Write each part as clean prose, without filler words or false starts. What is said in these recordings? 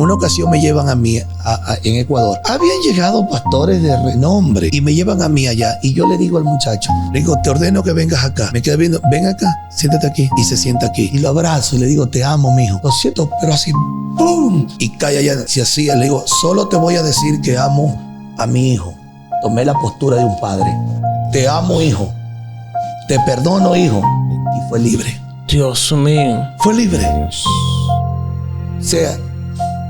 una ocasión me llevan a mí en Ecuador. Habían llegado pastores de renombre y me llevan a mí allá. Y yo le digo al muchacho, le digo, te ordeno que vengas acá. Me queda viendo, ven acá, siéntate aquí. Y se sienta aquí. Y lo abrazo y le digo, te amo, mijo. Lo siento, pero así, ¡pum! Y cae allá. Si así, le digo, solo te voy a decir que amo a mi hijo. Tomé la postura de un padre. Te amo, hijo. Te perdono, hijo. Y fue libre. Dios mío. Fue libre. O sea,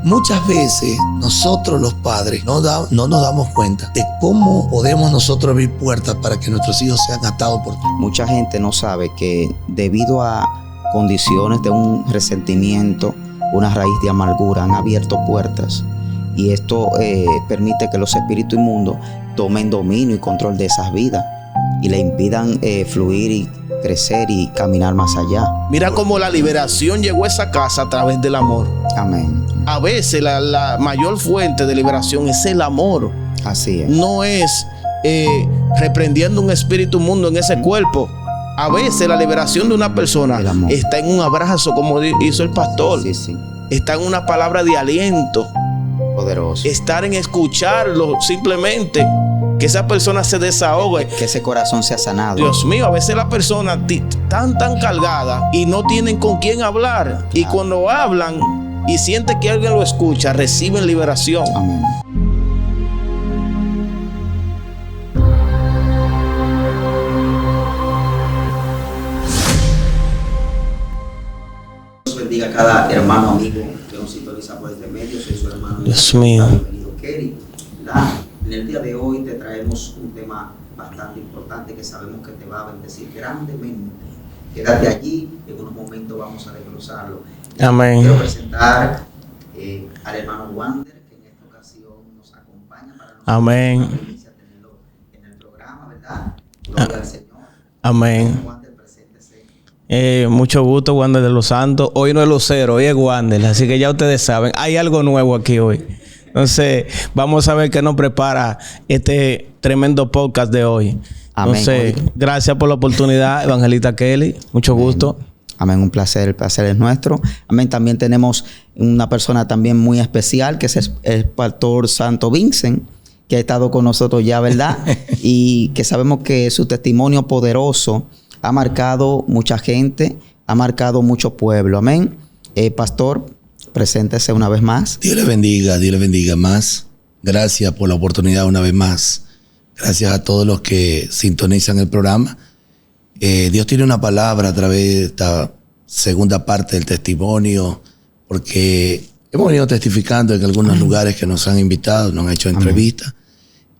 muchas veces nosotros los padres no nos damos cuenta de cómo podemos nosotros abrir puertas para que nuestros hijos sean atados por ti. Mucha gente no sabe que debido a condiciones de un resentimiento, una raíz de amargura, han abierto puertas y esto permite que los espíritus inmundos tomen dominio y control de esas vidas y le impidan fluir y crecer y caminar más allá. Mira cómo la liberación llegó a esa casa a través del amor. Amén. A veces la mayor fuente de liberación es el amor. Así es. No es reprendiendo un espíritu inmundo en ese cuerpo. A veces la liberación de una persona está en un abrazo, como hizo el pastor. Sí, sí. Está en una palabra de aliento. Poderoso. Estar en escucharlo, simplemente que esa persona se desahogue. Que ese corazón sea sanado. Dios mío, a veces las personas están tan cargadas y no tienen con quién hablar. Claro. Y cuando hablan y sienten que alguien lo escucha, reciben liberación. Amén. Dios bendiga a cada hermano amigo que nos sintoniza por este medio. Soy su hermano. Dios mío. Bienvenido, Kelly. En el día de hoy te traemos un tema bastante importante que sabemos que te va a bendecir grandemente. Quédate allí, en unos momentos vamos a desglosarlo. Amén. Quiero presentar al hermano Wander, que en esta ocasión nos acompaña para nosotros. Amén. Tenerlo en el programa, ¿verdad? Gloria al Señor. Amén. Wander, preséntese. Mucho gusto, Wander de los Santos. Hoy no es Lucero, hoy es Wander, así que ya ustedes saben, hay algo nuevo aquí hoy. Entonces, vamos a ver qué nos prepara este tremendo podcast de hoy. Amén. Entonces, gracias por la oportunidad, Evangelista Kelly. Mucho gusto. Amén, un placer, el placer es nuestro. Amén, también tenemos una persona también muy especial, que es el pastor Santo Vincent, que ha estado con nosotros ya, ¿verdad? Y que sabemos que su testimonio poderoso ha marcado mucha gente, ha marcado mucho pueblo. Amén. Pastor, preséntese una vez más. Dios le bendiga más. Gracias por la oportunidad una vez más. Gracias a todos los que sintonizan el programa. Dios tiene una palabra a través de esta segunda parte del testimonio, porque hemos venido testificando en algunos lugares que nos han invitado, nos han hecho entrevistas,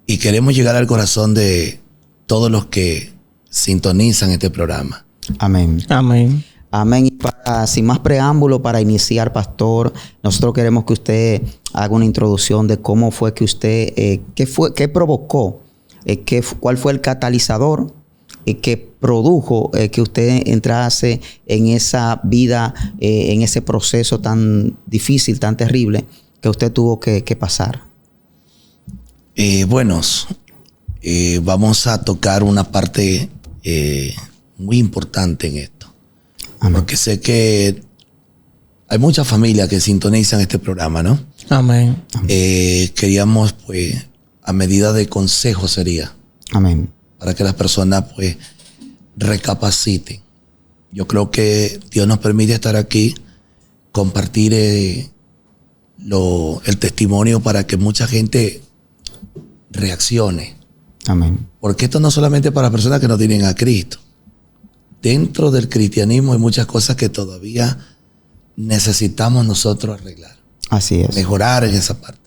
y queremos llegar al corazón de todos los que sintonizan este programa. Amén. Amén. Amén. Y sin más preámbulo, para iniciar, pastor, nosotros queremos que usted haga una introducción de cómo fue que usted, qué provocó, cuál fue el catalizador que produjo que usted entrase en esa vida, en ese proceso tan difícil, tan terrible que usted tuvo que pasar. Vamos a tocar una parte muy importante en esto. Amén. Porque sé que hay muchas familias que sintonizan este programa, ¿no? Amén. Queríamos, pues, a medida de consejo sería. Amén. Para que las personas, pues, recapaciten. Yo creo que Dios nos permite estar aquí, compartir el testimonio para que mucha gente reaccione. Amén. Porque esto no es solamente para personas que no tienen a Cristo. Dentro del cristianismo hay muchas cosas que todavía necesitamos nosotros arreglar. Así es. Mejorar en esa parte.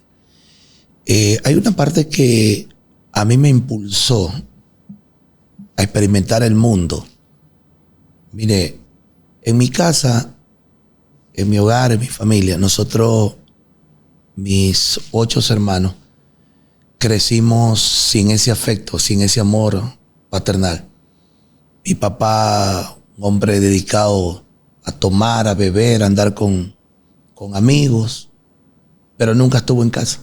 Hay una parte que a mí me impulsó a experimentar el mundo. Mire, en mi casa, en mi hogar, en mi familia, nosotros, mis 8 hermanos, crecimos sin ese afecto, sin ese amor paternal. Mi papá, un hombre dedicado a tomar, a beber, a andar con amigos, pero nunca estuvo en casa.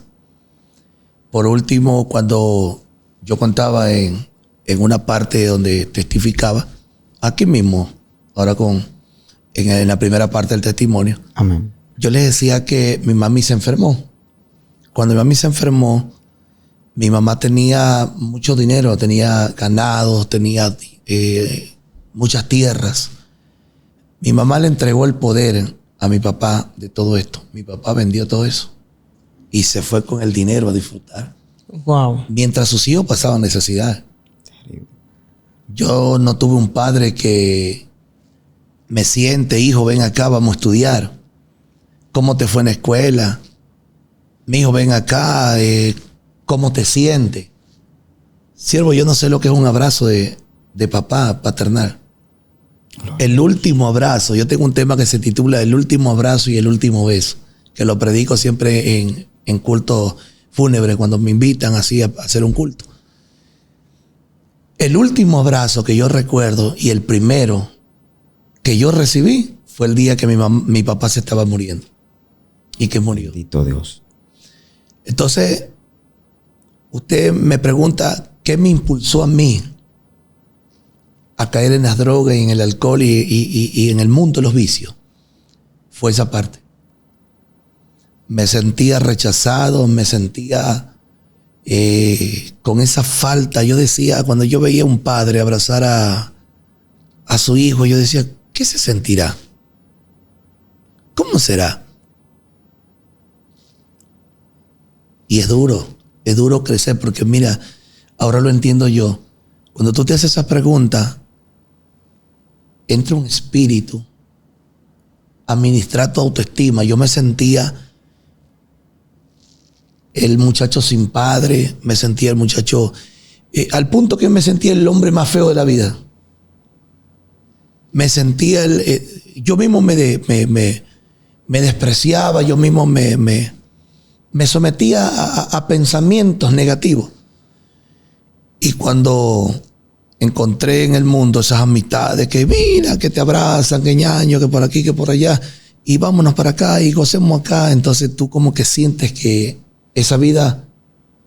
Por último, cuando yo contaba en una parte donde testificaba, aquí mismo, ahora en la primera parte del testimonio, amén, yo les decía que mi mami se enfermó. Cuando mi mami se enfermó, mi mamá tenía mucho dinero, tenía ganados, tenía muchas tierras. Mi mamá le entregó el poder a mi papá de todo esto. Mi papá vendió todo eso y se fue con el dinero a disfrutar. Wow. Mientras sus hijos pasaban necesidad. Yo no tuve un padre que me siente, hijo, ven acá, vamos a estudiar. ¿Cómo te fue en la escuela? Mi hijo, ven acá, ¿cómo te sientes? Siervo, yo no sé lo que es un abrazo de papá paternal. El último abrazo, yo tengo un tema que se titula El último abrazo y el último beso, que lo predico siempre en culto fúnebre, cuando me invitan así a hacer un culto. El último abrazo que yo recuerdo y el primero que yo recibí fue el día que mi papá se estaba muriendo y que murió. Bendito Dios. Entonces, usted me pregunta qué me impulsó a mí a caer en las drogas y en el alcohol y en el mundo de los vicios. Fue esa parte. Me sentía rechazado, me sentía con esa falta. Yo decía, cuando yo veía a un padre abrazar a su hijo, yo decía, ¿qué se sentirá? ¿Cómo será? Y es duro crecer, porque mira, ahora lo entiendo yo. Cuando tú te haces esa pregunta, entra un espíritu a ministrar tu autoestima. Yo me sentía el muchacho sin padre, me sentía el muchacho, al punto que me sentía el hombre más feo de la vida. Me sentía, yo mismo me despreciaba, yo mismo me sometía a pensamientos negativos. Y cuando encontré en el mundo esas amistades que mira, que te abrazan, que ñaño, que por aquí, que por allá, y vámonos para acá y gocemos acá, entonces tú como que sientes que esa vida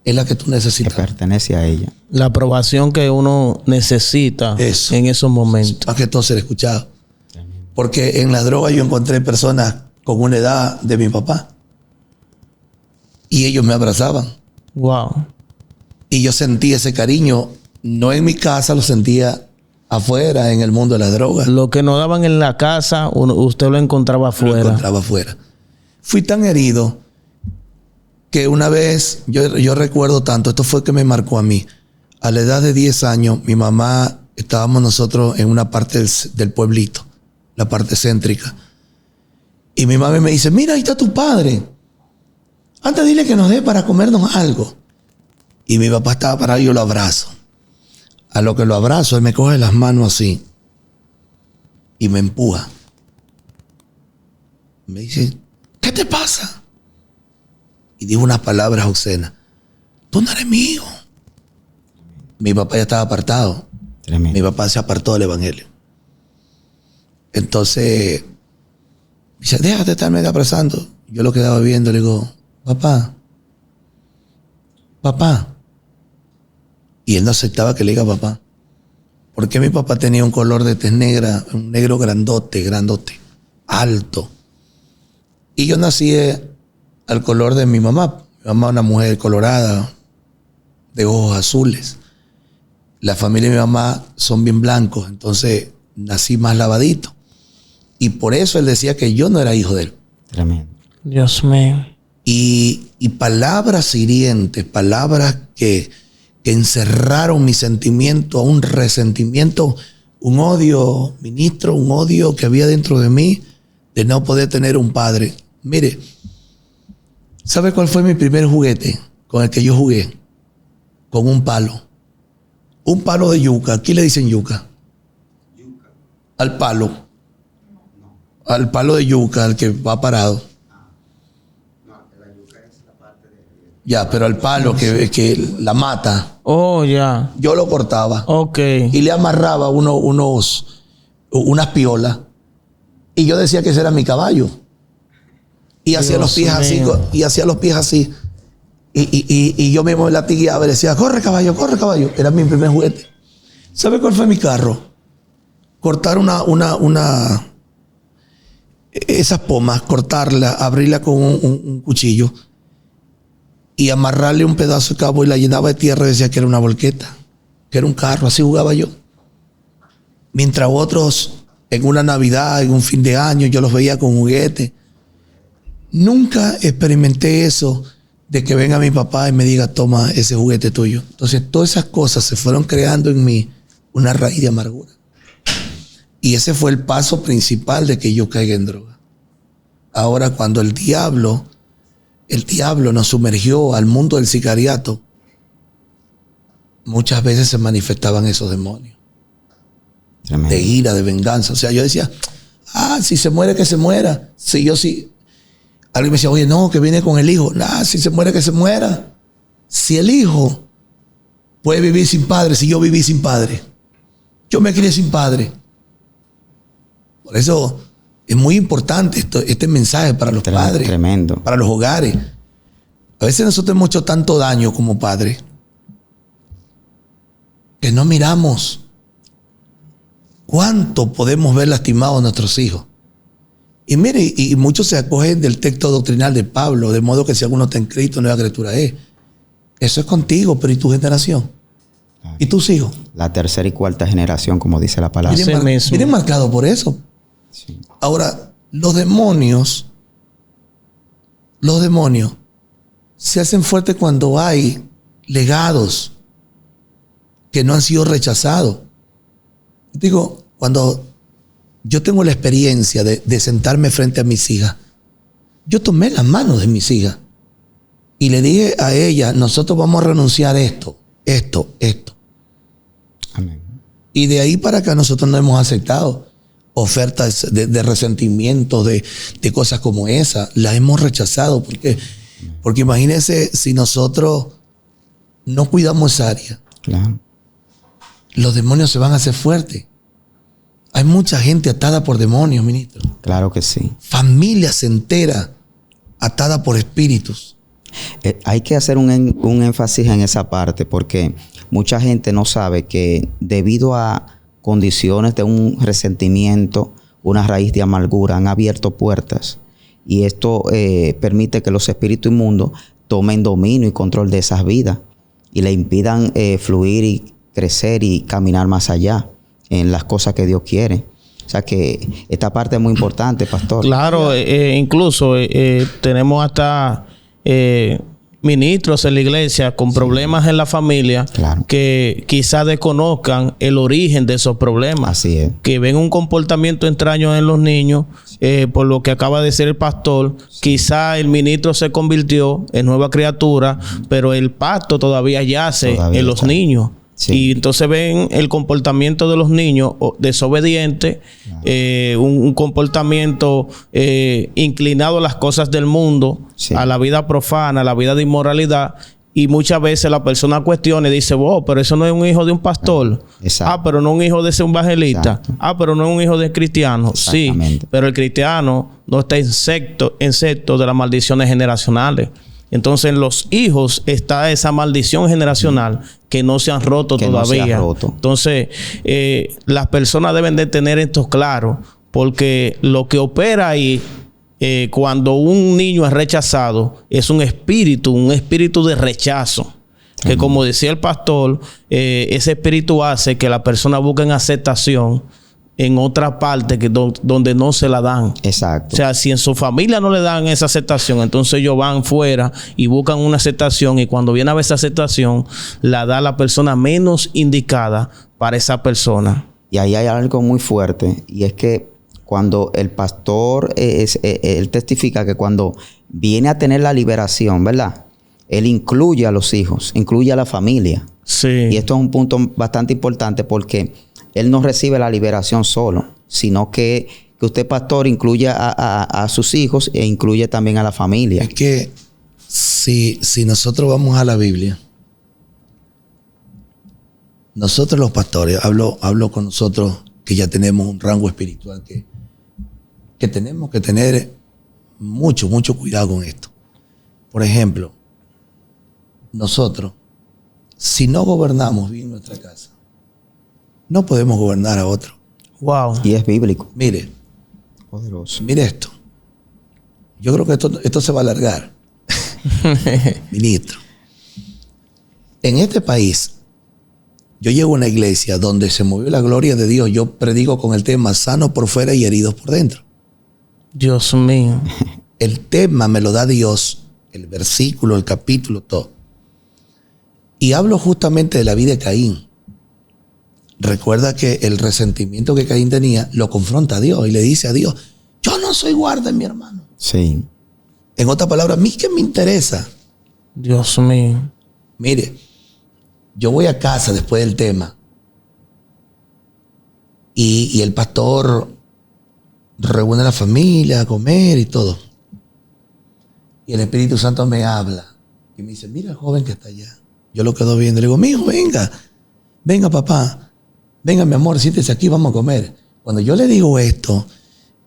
es la que tú necesitas. Que pertenece a ella. La aprobación que uno necesita en esos momentos. Más que todo ser escuchado. Porque en la droga yo encontré personas con una edad de mi papá. Y ellos me abrazaban. Wow. Y yo sentí ese cariño, no en mi casa, lo sentía afuera, en el mundo de la droga. Lo que no daban en la casa, usted lo encontraba afuera. Lo encontraba afuera. Fui tan herido que una vez, yo recuerdo tanto, esto fue que me marcó a mí. A la edad de 10 años, mi mamá, estábamos nosotros en una parte del pueblito, la parte céntrica. Y mi mamá me dice, mira, ahí está tu padre. Antes dile que nos dé para comernos algo. Y mi papá estaba parado y yo lo abrazo. A lo que lo abrazo, él me coge las manos así y me empuja. Me dice, ¿qué te pasa? Y dijo unas palabras obscenas. Tú no eres mi hijo. Mi papá ya estaba apartado. Tremendo. Mi papá se apartó del evangelio. Entonces, dice, déjate estarme abrazando. Yo lo quedaba viendo, le digo, papá. Y él no aceptaba que le diga papá. Porque mi papá tenía un color de tez negra, un negro grandote, alto. Y yo nací al color de mi mamá. Mi mamá, una mujer colorada, de ojos azules. La familia de mi mamá son bien blancos, entonces nací más lavadito. Y por eso él decía que yo no era hijo de él. Tremendo. Dios mío. Y palabras hirientes, palabras que encerraron mi sentimiento a un resentimiento, un odio, ministro, un odio que había dentro de mí de no poder tener un padre. Mire, ¿sabe cuál fue mi primer juguete con el que yo jugué? Con un palo. Un palo de yuca. Aquí le dicen yuca. Al palo. Al palo de yuca, al que va parado. Ya, pero al palo que la mata. Oh, ya. Yo lo cortaba. Ok. Y le amarraba unas piolas. Y yo decía que ese era mi caballo. Y hacía los pies así. Y hacía los pies así. Y yo mismo me latigueaba y decía, corre caballo, corre caballo. Era mi primer juguete. ¿Sabe cuál fue mi carro? Cortar esas pomas, cortarlas, abrirla con un cuchillo y amarrarle un pedazo de cabo y la llenaba de tierra y decía que era una volqueta, que era un carro. Así jugaba yo. Mientras otros, en una Navidad, en un fin de año, yo los veía con juguetes. Nunca experimenté eso de que venga mi papá y me diga, toma ese juguete tuyo. Entonces, todas esas cosas se fueron creando en mí una raíz de amargura. Y ese fue el paso principal de que yo caiga en droga. Ahora, cuando el diablo nos sumergió al mundo del sicariato, muchas veces se manifestaban esos demonios. Tremendo. De ira, de venganza. O sea, yo decía, si se muere, que se muera. Si yo sí. Alguien me decía, oye, no, que viene con el hijo. Si se muere, que se muera. Si el hijo puede vivir sin padre, si yo viví sin padre. Yo me crié sin padre. Por eso es muy importante este mensaje para los padres. Tremendo. Para los hogares. A veces nosotros hemos hecho tanto daño como padres que no miramos cuánto podemos ver lastimados a nuestros hijos. Y mire, y muchos se acogen del texto doctrinal de Pablo, de modo que si alguno está en Cristo, nueva criatura es. Eso es contigo, pero ¿y tu generación? ¿Y tus hijos? La tercera y cuarta generación, como dice la palabra. Miren marcado por eso. Sí. Ahora, los demonios se hacen fuertes cuando hay legados que no han sido rechazados. Digo, cuando yo tengo la experiencia de sentarme frente a mis hijas, yo tomé las manos de mis hijas y le dije a ellas, nosotros vamos a renunciar a esto. Amén. Y de ahí para acá nosotros no hemos aceptado ofertas de resentimiento, de cosas como esa. Las hemos rechazado. Porque imagínense si nosotros no cuidamos esa área. Claro. Los demonios se van a hacer fuertes. Hay mucha gente atada por demonios, ministro. Claro que sí. Familias enteras atadas por espíritus. Hay que hacer un énfasis en esa parte porque mucha gente no sabe que debido a condiciones de un resentimiento, una raíz de amargura, han abierto puertas y esto permite que los espíritus inmundos tomen dominio y control de esas vidas y le impidan fluir y crecer y caminar más allá en las cosas que Dios quiere. O sea que esta parte es muy importante, pastor. Claro, incluso tenemos hasta ministros en la iglesia con problemas en la familia, claro, que quizás desconozcan el origen de esos problemas. Así es. Que ven un comportamiento extraño en los niños, por lo que acaba de decir el pastor. Sí. Quizás el ministro se convirtió en nueva criatura, pero el pacto todavía yace en los niños. Sí. Y entonces ven el comportamiento de los niños desobediente, un comportamiento inclinado a las cosas del mundo, sí, a la vida profana, a la vida de inmoralidad. Y muchas veces la persona cuestiona y dice, pero eso no es un hijo de un pastor. Exacto. Pero no es un hijo de ese evangelista. Exacto. Pero no es un hijo de cristiano. Sí, pero el cristiano no está excepto de las maldiciones generacionales. Entonces en los hijos está esa maldición generacional que no se han roto todavía. Entonces las personas deben de tener esto claro, porque lo que opera ahí cuando un niño es rechazado es un espíritu de rechazo. Que como decía el pastor, ese espíritu hace que la persona busque aceptación en otra parte donde no se la dan. Exacto. O sea, si en su familia no le dan esa aceptación, entonces ellos van fuera y buscan una aceptación, y cuando viene a ver esa aceptación, la da la persona menos indicada para esa persona. Y ahí hay algo muy fuerte, y es que cuando el pastor, él testifica que cuando viene a tener la liberación, ¿verdad? Él incluye a los hijos, incluye a la familia. Sí. Y esto es un punto bastante importante porque él no recibe la liberación solo, sino que usted, pastor, incluye a sus hijos e incluye también a la familia. Es que si nosotros vamos a la Biblia, nosotros los pastores, hablo con nosotros que ya tenemos un rango espiritual que tenemos que tener mucho cuidado con esto. Por ejemplo, nosotros, si no gobernamos bien nuestra casa, no podemos gobernar a otro. Wow. Y es bíblico. Mire, Poderoso. Mire esto. Yo creo que esto se va a alargar. Ministro. En este país, yo llego a una iglesia donde se movió la gloria de Dios. Yo predico con el tema sano por fuera y heridos por dentro. Dios mío. El tema me lo da Dios, el versículo, el capítulo, todo. Y hablo justamente de la vida de Caín. Recuerda que el resentimiento que Caín tenía lo confronta a Dios y le dice a Dios, yo no soy guarda en mi hermano. Sí. En otras palabras, ¿a mí qué me interesa? Dios mío. Mire, yo voy a casa después del tema y el pastor reúne a la familia a comer y todo. Y el Espíritu Santo me habla y me dice, mira el joven que está allá. Yo lo quedo viendo y le digo, mijo, venga papá, venga mi amor, siéntese aquí, vamos a comer. Cuando yo le digo esto,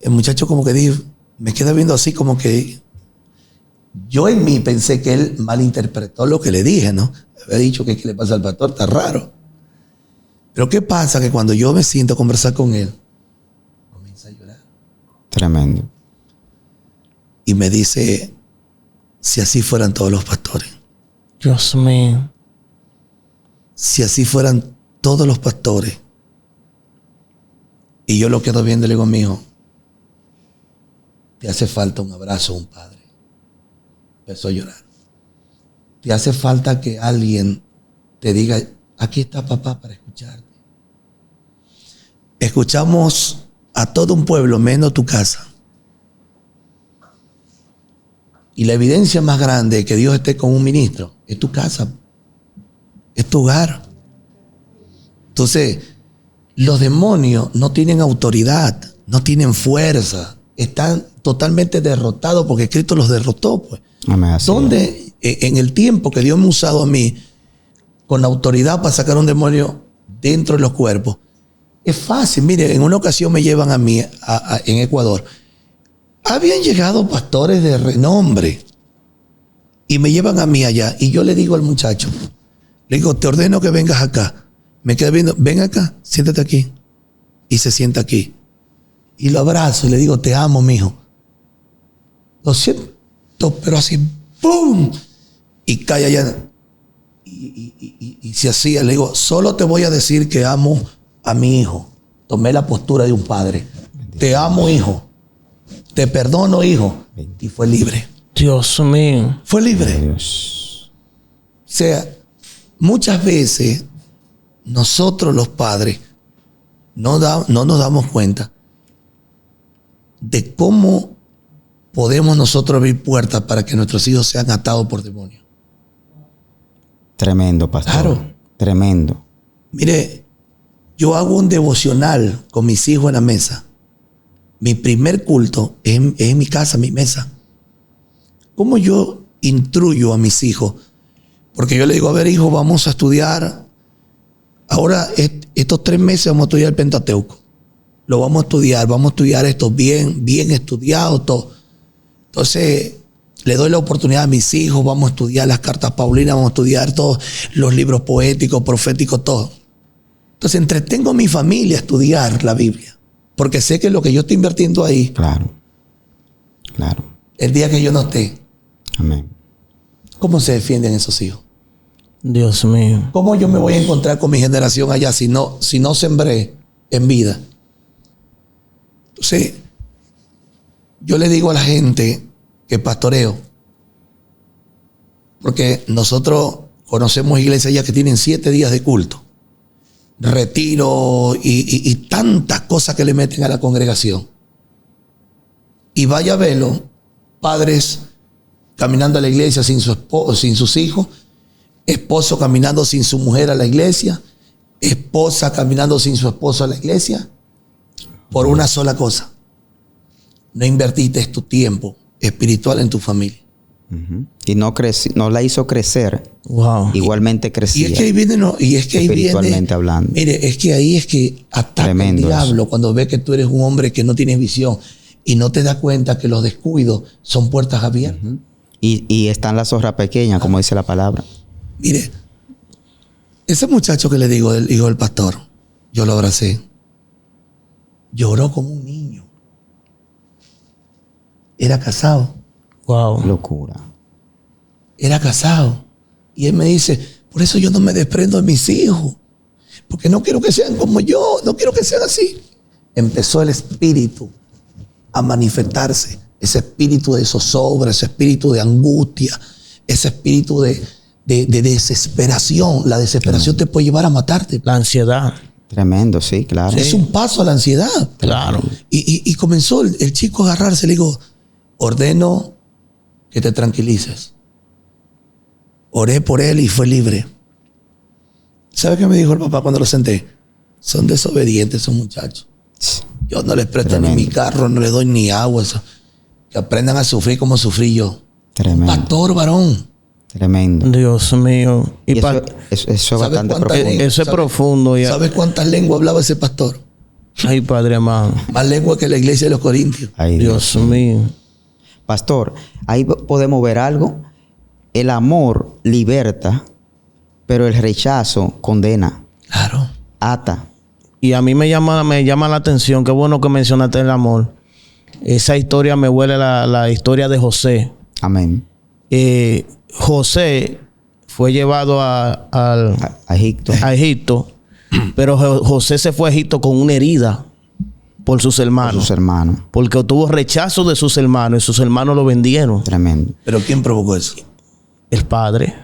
el muchacho como que dijo, me queda viendo así como que yo en mí pensé que él malinterpretó lo que le dije, ¿no? Había dicho que ¿qué le pasa al pastor? Está raro. Pero ¿qué pasa? Que cuando yo me siento a conversar con él, comienza a llorar. Tremendo. Y me dice, si así fueran todos los pastores. Dios mío. Si así fueran todos los pastores. Y yo lo quedo viendo y le digo, mijo, te hace falta un abrazo de un padre. Empezó a llorar. Te hace falta que alguien te diga, aquí está papá para escucharte. Escuchamos a todo un pueblo, menos tu casa. Y la evidencia más grande de que Dios esté con un ministro es tu casa, es tu hogar. Entonces, los demonios no tienen autoridad, no tienen fuerza, están totalmente derrotados porque Cristo los derrotó, pues. Amén, donde en el tiempo que Dios me ha usado a mí con autoridad para sacar un demonio dentro de los cuerpos, es fácil. Mire, en una ocasión me llevan a mí en Ecuador. Habían llegado pastores de renombre y me llevan a mí allá y yo le digo al muchacho, le digo, te ordeno que vengas acá. Me queda viendo, ven acá, siéntate aquí. Y se sienta aquí. Y lo abrazo y le digo, te amo, mijo. Lo siento, pero así, ¡pum! Y cae allá. Y se hacía, le digo, solo te voy a decir que amo a mi hijo. Tomé la postura de un padre. Te amo, hijo. Te perdono, hijo. Y fue libre. Dios mío. Fue libre. Dios. O sea, muchas veces nosotros los padres no nos damos cuenta de cómo podemos nosotros abrir puertas para que nuestros hijos sean atados por demonios. Tremendo, pastor. Claro. Tremendo. Mire, yo hago un devocional con mis hijos en la mesa. Mi primer culto es en mi casa, mi mesa. ¿Cómo yo instruyo a mis hijos? Porque yo le digo, a ver, hijo, vamos a estudiar. Ahora, estos 3 meses vamos a estudiar el Pentateuco. Lo vamos a estudiar esto bien estudiado, todo. Entonces, le doy la oportunidad a mis hijos, vamos a estudiar las cartas paulinas, vamos a estudiar todos los libros poéticos, proféticos, todo. Entonces, entretengo a mi familia a estudiar la Biblia. Porque sé que lo que yo estoy invirtiendo ahí, Claro. Claro. el día que yo no esté, Amén. ¿cómo se defienden esos hijos? Dios mío. ¿Cómo yo me voy a encontrar con mi generación allá si no sembré en vida? Entonces, yo le digo a la gente que pastoreo, porque nosotros conocemos iglesias ya que tienen 7 días de culto, retiro y tantas cosas que le meten a la congregación. Y vaya a verlo, padres caminando a la iglesia sin su esposo, sin sus hijos, esposo caminando sin su mujer a la iglesia, esposa caminando sin su esposo a la iglesia, por una sola cosa. No invertiste tu tiempo espiritual en tu familia. Uh-huh. Y no la hizo crecer. Wow. Igualmente crecía. Y es que ahí viene, espiritualmente hablando. Mire, es que ahí es que ataca Tremendo el diablo eso. cuando ve que tú eres un hombre que no tienes visión y no te das cuenta que los descuidos son puertas abiertas. Uh-huh. Y están las zorras pequeñas, como dice la palabra. Mire, ese muchacho que le digo, el hijo del pastor, yo lo abracé. Lloró como un niño. era casado. Wow. Locura. Era casado. Y él me dice, por eso yo no me desprendo de mis hijos. Porque no quiero que sean como yo. No quiero que sean así. Empezó el espíritu a manifestarse. Ese espíritu de zozobra, ese espíritu de angustia, ese espíritu de desesperación. La desesperación te puede llevar a matarte. La ansiedad. Tremendo, sí, claro. Es un paso a la ansiedad. Claro. Y comenzó el chico a agarrarse. Le digo, ordeno que te tranquilices. Oré por él y fue libre. ¿Sabe qué me dijo el papá cuando lo senté? Son desobedientes esos muchachos. Yo no les presto ni mi carro, no les doy ni agua. Eso. Que aprendan a sufrir como sufrí yo. Tremendo. Pastor, varón. Tremendo. Dios mío. Y eso es bastante profundo. Eso es profundo. Ya. ¿Sabes cuántas lenguas hablaba ese pastor? Ay, Padre amado. Más lenguas que la iglesia de los Corintios. Ay, Dios mío. Pastor, ahí podemos ver algo. El amor liberta, pero el rechazo condena, Claro. ata. Y a mí me llama la atención. Qué bueno que mencionaste el amor. Esa historia me huele la historia de José. Amén. José fue llevado a Egipto. Egipto, pero José se fue a Egipto con una herida por sus hermanos. Sus hermanos. Porque obtuvo rechazo de sus hermanos y sus hermanos lo vendieron. Tremendo. ¿Pero quién provocó eso? El padre.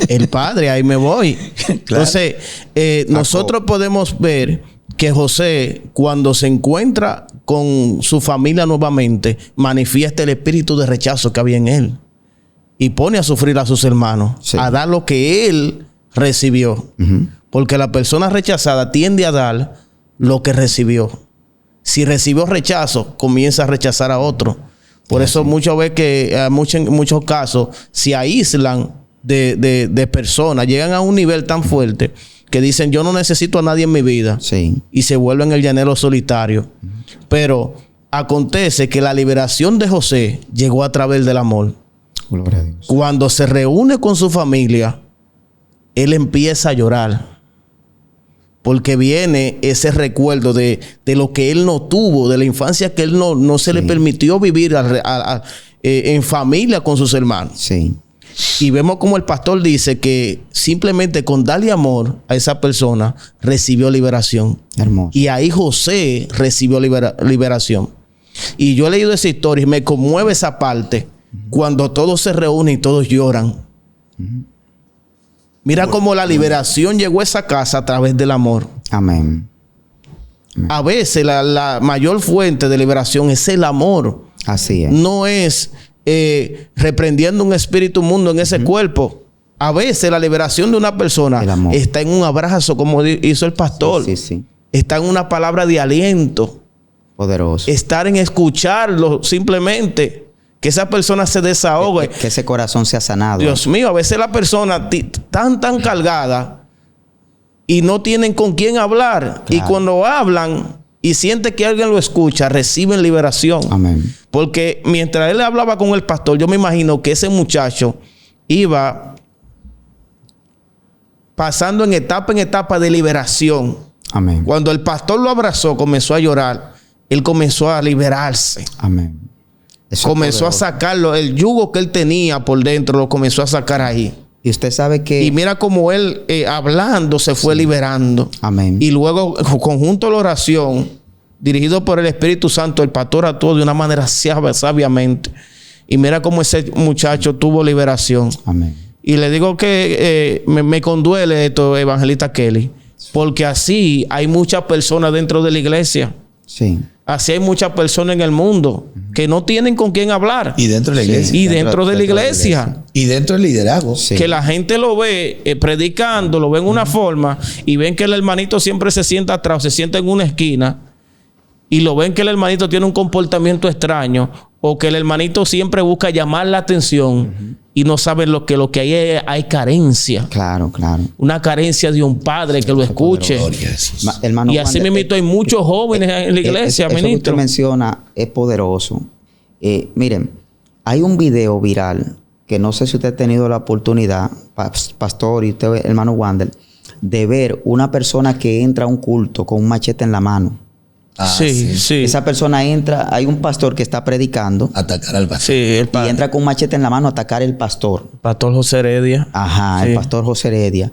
El padre, ahí me voy. Claro. Entonces, nosotros podemos ver que José, cuando se encuentra con su familia nuevamente, manifiesta el espíritu de rechazo que había en él. Y pone a sufrir a sus hermanos, Sí. a dar lo que él recibió. Porque la persona rechazada tiende a dar lo que recibió. Si recibió rechazo, comienza a rechazar a otro. Por eso muchas veces que en muchos casos se aíslan de personas, llegan a un nivel tan fuerte que dicen yo no necesito a nadie en mi vida. Sí. Y se vuelven el llanero solitario. Pero acontece que la liberación de José llegó a través del amor. Gloria a Dios. Cuando se reúne con su familia, él empieza a llorar. Porque viene ese recuerdo de lo que él no tuvo, de la infancia que él no se le permitió vivir en familia con sus hermanos. Sí. Y vemos como el pastor dice que simplemente con darle amor a esa persona recibió liberación. Hermoso. Y ahí José recibió liberación. Y yo he leído esa historia y me conmueve esa parte cuando todos se reúnen y todos lloran. Mira cómo la liberación llegó a esa casa a través del amor. Amén. A veces la mayor fuente de liberación es el amor. Así es. No es reprendiendo un espíritu mundo en ese cuerpo. A veces la liberación de una persona está en un abrazo, como hizo el pastor. Sí, sí. Está en una palabra de aliento. Poderoso. Estar en escucharlo simplemente. Que esa persona se desahogue. Que ese corazón sea sanado. Dios mío, a veces la persona tan cargada y no tienen con quién hablar. Claro. Y cuando hablan y siente que alguien lo escucha, reciben liberación. Amén. Porque mientras él hablaba con el pastor, yo me imagino que ese muchacho iba pasando en etapa de liberación. Amén. Cuando el pastor lo abrazó, comenzó a llorar. Él comenzó a liberarse. Amén. Eso Comenzó a sacarlo. El yugo que él tenía por dentro lo comenzó a sacar ahí. Y usted sabe que... Y mira cómo él, hablando, se fue liberando. Amén. Y luego, conjunto a la oración, dirigido por el Espíritu Santo, el pastor actuó de una manera sabiamente. Y mira cómo ese muchacho tuvo liberación. Amén. Y le digo que me conduele esto, Evangelista Kelly, porque así hay muchas personas dentro de la iglesia. Sí. Así hay muchas personas en el mundo que no tienen con quién hablar. Y dentro de la iglesia. Y dentro de la iglesia. Y dentro del liderazgo. Sí. Que la gente lo ve predicando, lo ve en una forma y ven que el hermanito siempre se sienta atrás, se sienta en una esquina y lo ven que el hermanito tiene un comportamiento extraño o que el hermanito siempre busca llamar la atención y no saben lo que hay carencia. Claro, claro. Una carencia de un padre que lo escuche. Gloria a Jesús. Hermano Y así Juan, mismo hay muchos jóvenes en la iglesia, eso que usted ministro. menciona es poderoso. Miren, hay un video viral que no sé si usted ha tenido la oportunidad, pastor y usted, hermano Wander, de ver una persona que entra a un culto con un machete en la mano. Sí. Esa persona entra, hay un pastor que está predicando. Atacar al pastor. Sí, Y entra con un machete en la mano a atacar al pastor. Pastor José Heredia. Ajá, Sí. el pastor José Heredia.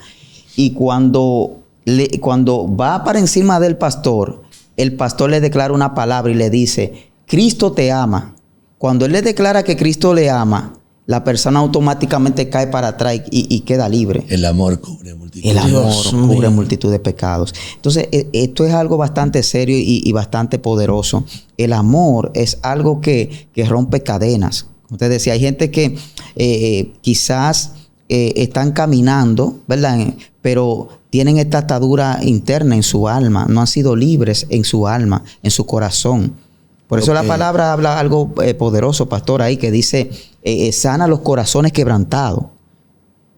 Y cuando va para encima del pastor, el pastor le declara una palabra y le dice, Cristo te ama. Cuando él le declara que Cristo le ama, la persona automáticamente cae para atrás y queda libre. El amor cubre multitud. El amor Dios cubre mío. multitud de pecados. Entonces, esto es algo bastante serio y bastante poderoso. El amor es algo que rompe cadenas. Usted decía, hay gente que quizás están caminando, ¿verdad? Pero tienen esta atadura interna en su alma. No han sido libres en su alma, en su corazón. Por eso la palabra habla algo poderoso, pastor, ahí que dice, sana los corazones quebrantados.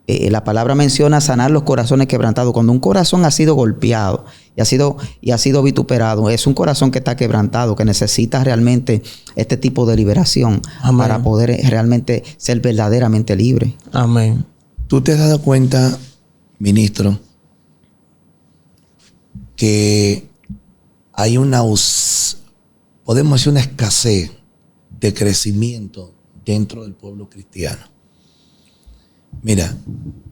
La palabra menciona sanar los corazones quebrantados. Cuando un corazón ha sido golpeado y ha sido vituperado, es un corazón que está quebrantado, que necesita realmente este tipo de liberación. Amén. Para poder realmente ser verdaderamente libre. Amén. ¿Tú te has dado cuenta, ministro, que hay podemos decir una escasez de crecimiento dentro del pueblo cristiano? Mira,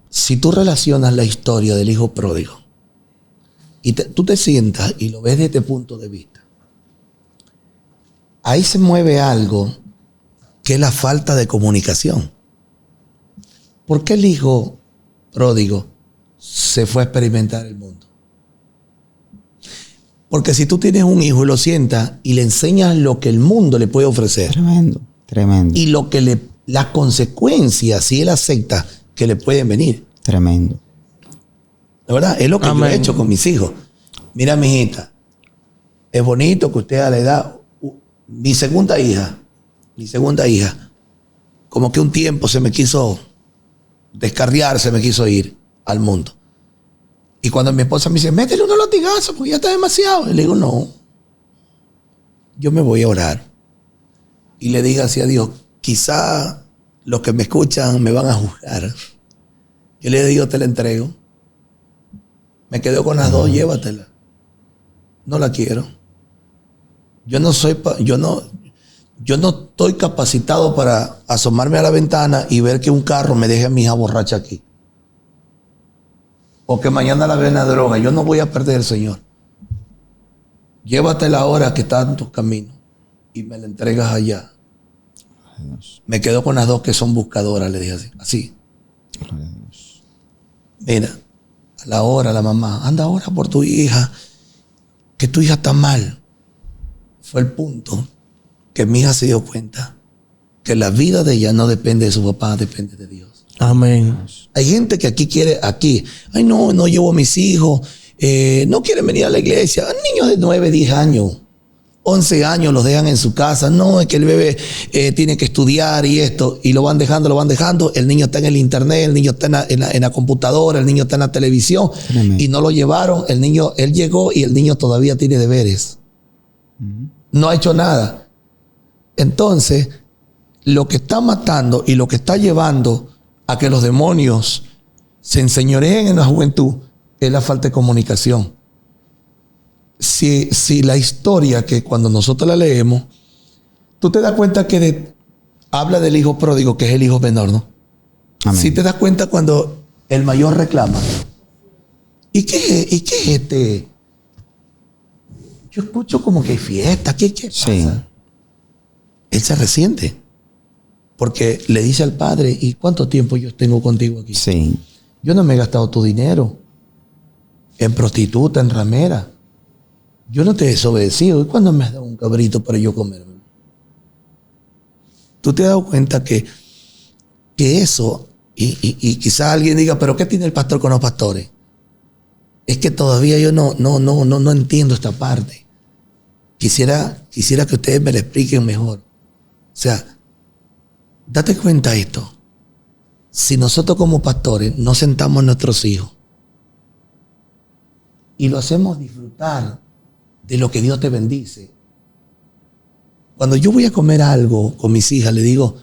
si tú relacionas la historia del hijo pródigo y tú te sientas y lo ves desde este punto de vista, ahí se mueve algo que es la falta de comunicación. ¿Por qué el hijo pródigo se fue a experimentar el mundo? Porque si tú tienes un hijo y lo sientas y le enseñas lo que el mundo le puede ofrecer. Tremendo, tremendo. Y lo que las consecuencias, si él acepta, que le pueden venir. Tremendo. La verdad, es lo que yo he hecho con mis hijos. Mira, mijita, es bonito que usted a la edad, mi segunda hija, como que un tiempo se me quiso descarriar, se me quiso ir al mundo. Y cuando mi esposa me dice, métele unos latigazos porque ya está demasiado. Y le digo, no, yo me voy a orar. Y le diga así a Dios, quizá los que me escuchan me van a juzgar. Yo le digo, te la entrego. Me quedo con las dos, llévatela. No la quiero. Yo no estoy capacitado para asomarme a la ventana y ver que un carro me deje a mi hija borracha aquí. O que mañana la ven a droga. Yo no voy a perder, Señor. Llévatela ahora que está en tus caminos y me la entregas allá. Dios. Me quedo con las dos que son buscadoras, le dije así. Dios. Mira, a la hora la mamá, anda ahora por tu hija, que tu hija está mal. Fue el punto que mi hija se dio cuenta que la vida de ella no depende de su papá, depende de Dios. Amén. Hay gente que ay no llevo a mis hijos, no quieren venir a la iglesia. Niños de 9, 10 años. 11 años los dejan en su casa. No, es que el bebé tiene que estudiar y esto. Y lo van dejando. El niño está en el internet, el niño está en la computadora, el niño está en la televisión. Amén. Y no lo llevaron. Él llegó y el niño todavía tiene deberes. No ha hecho nada. Entonces, lo que está matando y lo que está llevando a que los demonios se enseñoreen en la juventud es la falta de comunicación. Si la historia que cuando nosotros la leemos, tú te das cuenta que habla del hijo pródigo, que es el hijo menor, ¿no? Amén. Si te das cuenta cuando el mayor reclama. ¿Y qué es este? Yo escucho como que hay fiesta. ¿Qué pasa? Sí. Él se resiente. Porque le dice al padre, ¿y cuánto tiempo yo tengo contigo aquí? Sí. Yo no me he gastado tu dinero en prostituta, en ramera. Yo no te he desobedecido. ¿Y cuándo me has dado un cabrito para yo comerme? ¿Tú te has dado cuenta que eso, y quizás alguien diga, ¿pero qué tiene el pastor con los pastores? Es que todavía yo no entiendo esta parte. Quisiera que ustedes me lo expliquen mejor. O sea, date cuenta de esto. Si nosotros como pastores no sentamos a nuestros hijos y lo hacemos disfrutar de lo que Dios te bendice. Cuando yo voy a comer algo con mis hijas, le digo,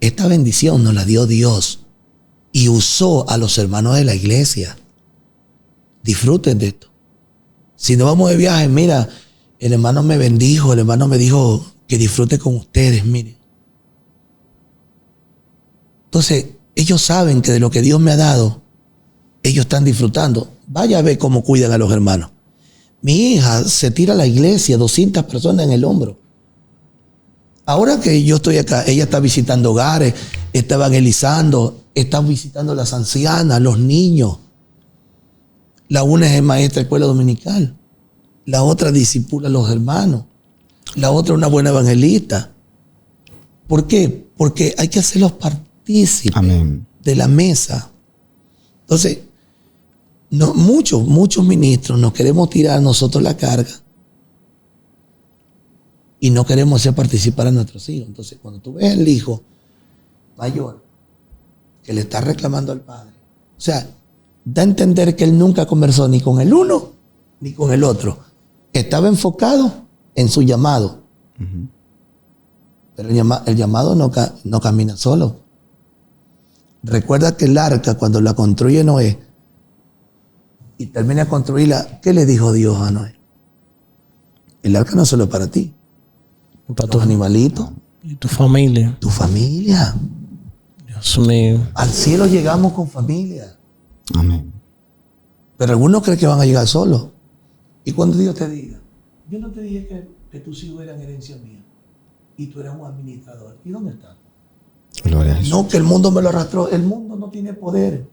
esta bendición nos la dio Dios y usó a los hermanos de la iglesia. Disfruten de esto. Si no vamos de viaje, mira, El hermano me bendijo, el hermano me dijo que disfrute con ustedes, miren. Entonces, ellos saben que de lo que Dios me ha dado, ellos están disfrutando. Vaya a ver cómo cuidan a los hermanos. Mi hija se tira a la iglesia, 200 personas en el hombro. Ahora que yo estoy acá, ella está visitando hogares, está evangelizando, está visitando a las ancianas, los niños. La una es maestra de escuela dominical. La otra discipula a los hermanos. La otra una buena evangelista. ¿Por qué? Porque hay que hacerlos partícipes Amén. de la mesa. Entonces, no, muchos ministros nos queremos tirar nosotros la carga y no queremos hacer participar a nuestros hijos. Entonces, cuando tú ves al hijo mayor que le está reclamando al padre, o sea, da a entender que él nunca conversó ni con el uno ni con el otro. Estaba enfocado en su llamado. Pero el llamado no camina solo. Recuerda que el arca, cuando la construye Noé y termina de construirla, ¿qué le dijo Dios a Noé? El arca no es solo para ti. Para Los animalitos. y tu familia. Tu familia. Dios mío. Al cielo llegamos con familia. Amén. Pero algunos creen que van a llegar solos. Y cuando Dios te diga, yo no te dije que tus hijos eran herencia mía y tú eras un administrador. ¿Y dónde están? Gloria a Jesús. No, que el mundo me lo arrastró. El mundo no tiene poder.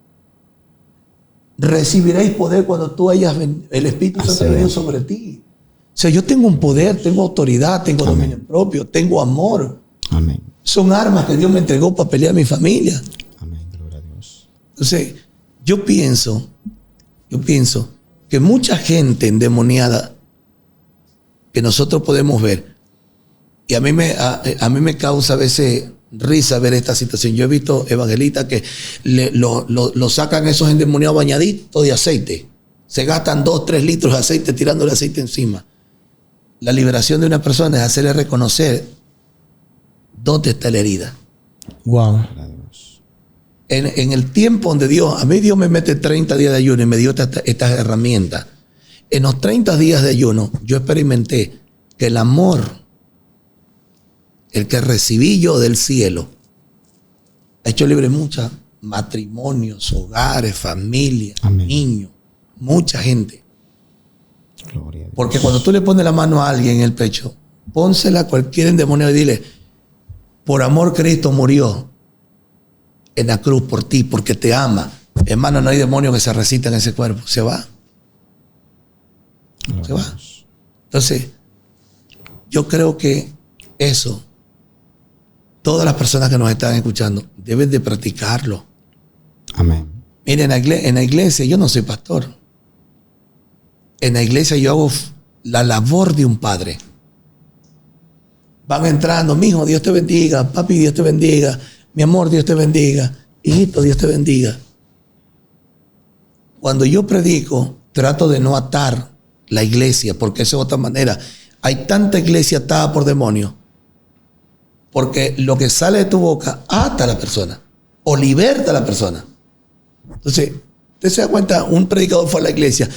Recibiréis poder cuando tú hayas el Espíritu Santo ha venido sobre ti. O sea, yo tengo un poder, tengo autoridad, tengo dominio propio, tengo amor. Amén. Son armas que Dios me entregó para pelear a mi familia. Amén. Gloria a Dios. Entonces, yo pienso que mucha gente endemoniada que nosotros podemos ver, y a mí me causa a veces risa ver esta situación. Yo he visto evangelistas que lo sacan esos endemoniados bañaditos de aceite. Se gastan 2-3 litros de aceite tirándole aceite encima. La liberación de una persona es hacerle reconocer dónde está la herida. Wow. Gloria a Dios. En el tiempo donde a mí Dios me mete 30 días de ayuno y me dio estas herramientas. En los 30 días de ayuno yo experimenté que el amor, el que recibí yo del cielo, ha hecho libre muchos matrimonios, hogares, familias, Amén. niños, mucha gente. Gloria a Dios. Porque cuando tú le pones la mano a alguien en el pecho, pónsela a cualquier endemoniado y dile, por amor Cristo murió en la cruz por ti, porque te ama. Hermano, no hay demonio que se resista en ese cuerpo. Se va. Gloria Se a va. Dios. Entonces, yo creo que eso, todas las personas que nos están escuchando deben de practicarlo. Amén. Miren, en la iglesia yo no soy pastor. En la iglesia yo hago la labor de un padre. Van entrando, mijo, Dios te bendiga, papi, Dios te bendiga, mi amor, Dios te bendiga, hijito, Dios te bendiga. Cuando yo predico, trato de no atar la iglesia, porque esa es otra manera. Hay tanta iglesia atada por demonios, porque lo que sale de tu boca ata a la persona o liberta a la persona. Entonces, usted se da cuenta, un predicador fue a la iglesia,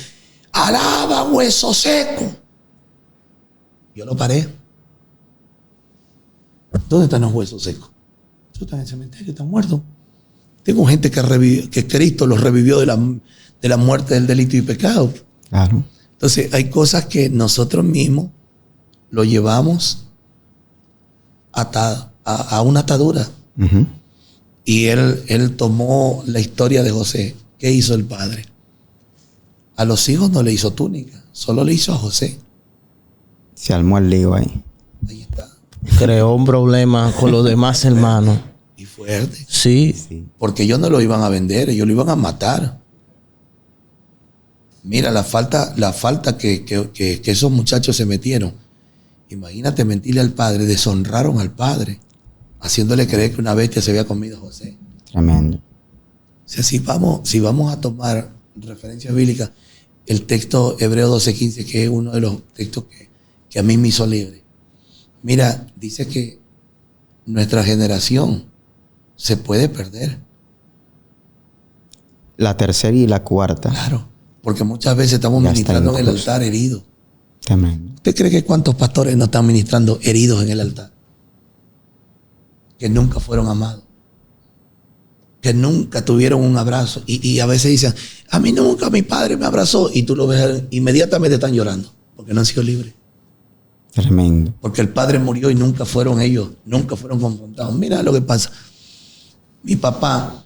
alaba hueso seco. Yo lo paré. ¿Dónde están los huesos secos? Están en el cementerio, están muertos. Tengo gente que Cristo los revivió de la muerte, del delito y pecado. Claro. Entonces, hay cosas que nosotros mismos lo llevamos a una atadura. Ujú. Y él tomó la historia de José. ¿Qué hizo el padre? A los hijos no le hizo túnica, solo le hizo a José. Se armó el lío ahí. Ahí está. Creó un problema con los demás hermanos. Y fuerte. Sí. Sí. Porque ellos no lo iban a vender, ellos lo iban a matar. Mira la falta que esos muchachos se metieron. Imagínate mentirle al padre, deshonraron al padre, haciéndole creer que una bestia se había comido a José. Tremendo. O sea, si vamos a tomar referencias bíblicas, el texto Hebreo 12:15, que es uno de los textos que a mí me hizo libre. Mira, dice que nuestra generación se puede perder. La tercera y la cuarta. Claro, porque muchas veces estamos Ya está ministrando en el incluso. altar herido. Tremendo. ¿Usted cree que cuántos pastores no están ministrando heridos en el altar? Que nunca fueron amados. Que nunca tuvieron un abrazo. Y a veces dicen, a mí nunca mi padre me abrazó. Y tú lo ves, inmediatamente están llorando. Porque no han sido libres. Tremendo. Porque el padre murió y nunca fueron ellos, nunca fueron confrontados. Mira lo que pasa. Mi papá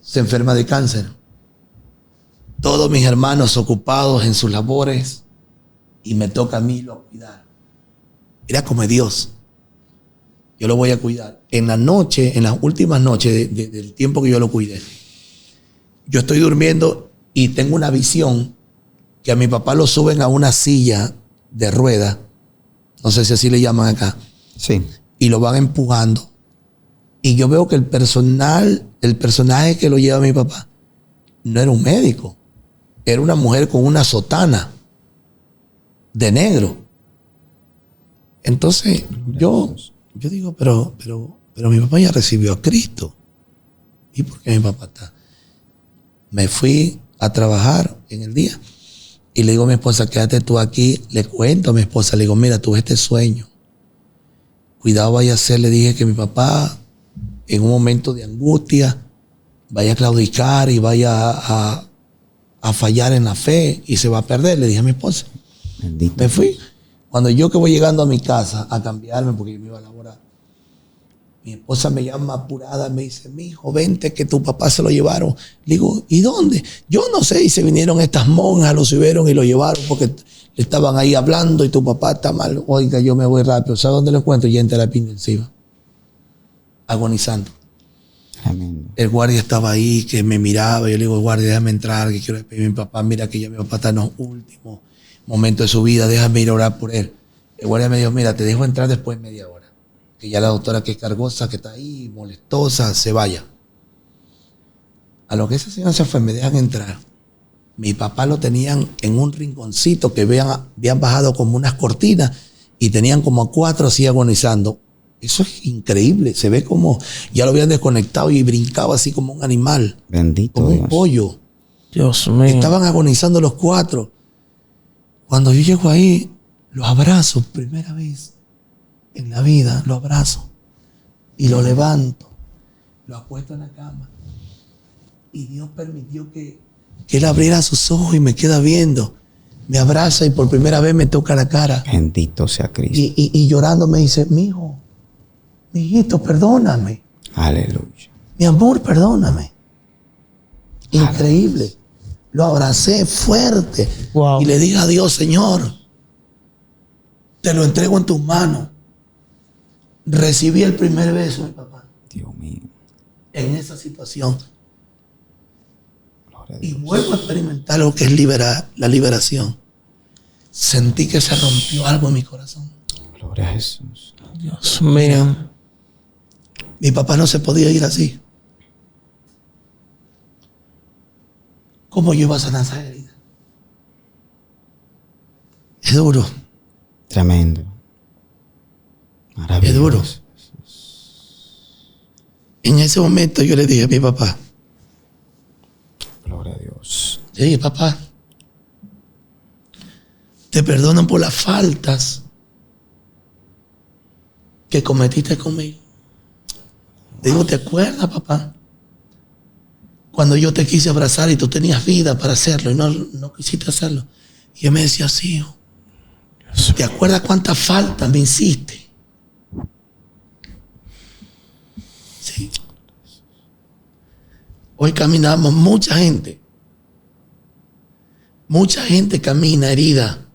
se enferma de cáncer. Todos mis hermanos ocupados en sus labores y me toca a mí lo cuidar. Era como Dios. Yo lo voy a cuidar. En la noche, en las últimas noches del tiempo que yo lo cuidé, yo estoy durmiendo y tengo una visión que a mi papá lo suben a una silla de rueda, no sé si así le llaman acá, Sí. y lo van empujando. Y yo veo que el personaje que lo lleva mi papá, no era un médico, era una mujer con una sotana de negro. Entonces, yo digo, pero mi papá ya recibió a Cristo. ¿Y por qué mi papá está? Me fui a trabajar en el día. Y le digo a mi esposa, quédate tú aquí. Le cuento a mi esposa, le digo, mira, tuve este sueño. Cuidado vaya a ser, le dije que mi papá, en un momento de angustia, vaya a claudicar y vaya a fallar en la fe y se va a perder. Le dije a mi esposa. Bendito. Me fui. Cuando yo que voy llegando a mi casa a cambiarme porque yo me iba a laborar, mi esposa me llama apurada, me dice, mijo, vente que tu papá se lo llevaron. Le digo, ¿y dónde? Yo no sé, y se vinieron estas monjas, lo subieron y lo llevaron porque le estaban ahí hablando y tu papá está mal. Oiga, yo me voy rápido. ¿Sabe dónde lo encuentro? Ya en terapia intensiva, agonizando. Tremendo. El guardia estaba ahí, que me miraba. Yo le digo, guardia, déjame entrar, que quiero despedir a mi papá. Mira que ya mi papá está en los últimos momentos de su vida, déjame ir a orar por él. El guardia me dijo, mira, te dejo entrar después de media hora. Que ya la doctora que es cargosa, que está ahí, molestosa, se vaya. A lo que esa señora se fue, me dejan entrar. Mi papá lo tenían en un rinconcito que habían bajado como unas cortinas y tenían como a 4 así agonizando. Eso es increíble. Se ve como ya lo habían desconectado y brincaba así como un animal. Bendito Como un Dios. pollo. Dios mío. Estaban agonizando los 4. Cuando yo llego ahí, los abrazo, primera vez en la vida, lo abrazo y lo levanto, lo acuesto en la cama y Dios permitió que él abriera sus ojos y me queda viendo, me abraza y por primera vez me toca la cara Bendito sea Cristo. y llorando me dice, mijo, mijito, perdóname, Aleluya. mi amor, perdóname. Increíble. Lo abracé fuerte. Wow. Y le dije a Dios, Señor, te lo entrego en tus manos. Recibí el primer beso de mi papá Dios mío. en esa situación. Gloria a Y Dios. vuelvo a experimentar lo que es la liberación. Sentí que se rompió algo en mi corazón. Gloria a Jesús. Dios mío. Mi papá no se podía ir así. ¿Cómo yo iba a sanar esa herida? Es duro. Tremendo. Maravilloso. Es duro. En ese momento yo le dije a mi papá, Gloria a Dios. le dije, papá, te perdonan por las faltas que cometiste conmigo. Le digo, ¿te acuerdas, papá? Cuando yo te quise abrazar y tú tenías vida para hacerlo y no quisiste hacerlo. Y él me decía, sí, hijo, ¿te acuerdas cuántas faltas me hiciste? Sí. Hoy caminamos mucha gente camina herida,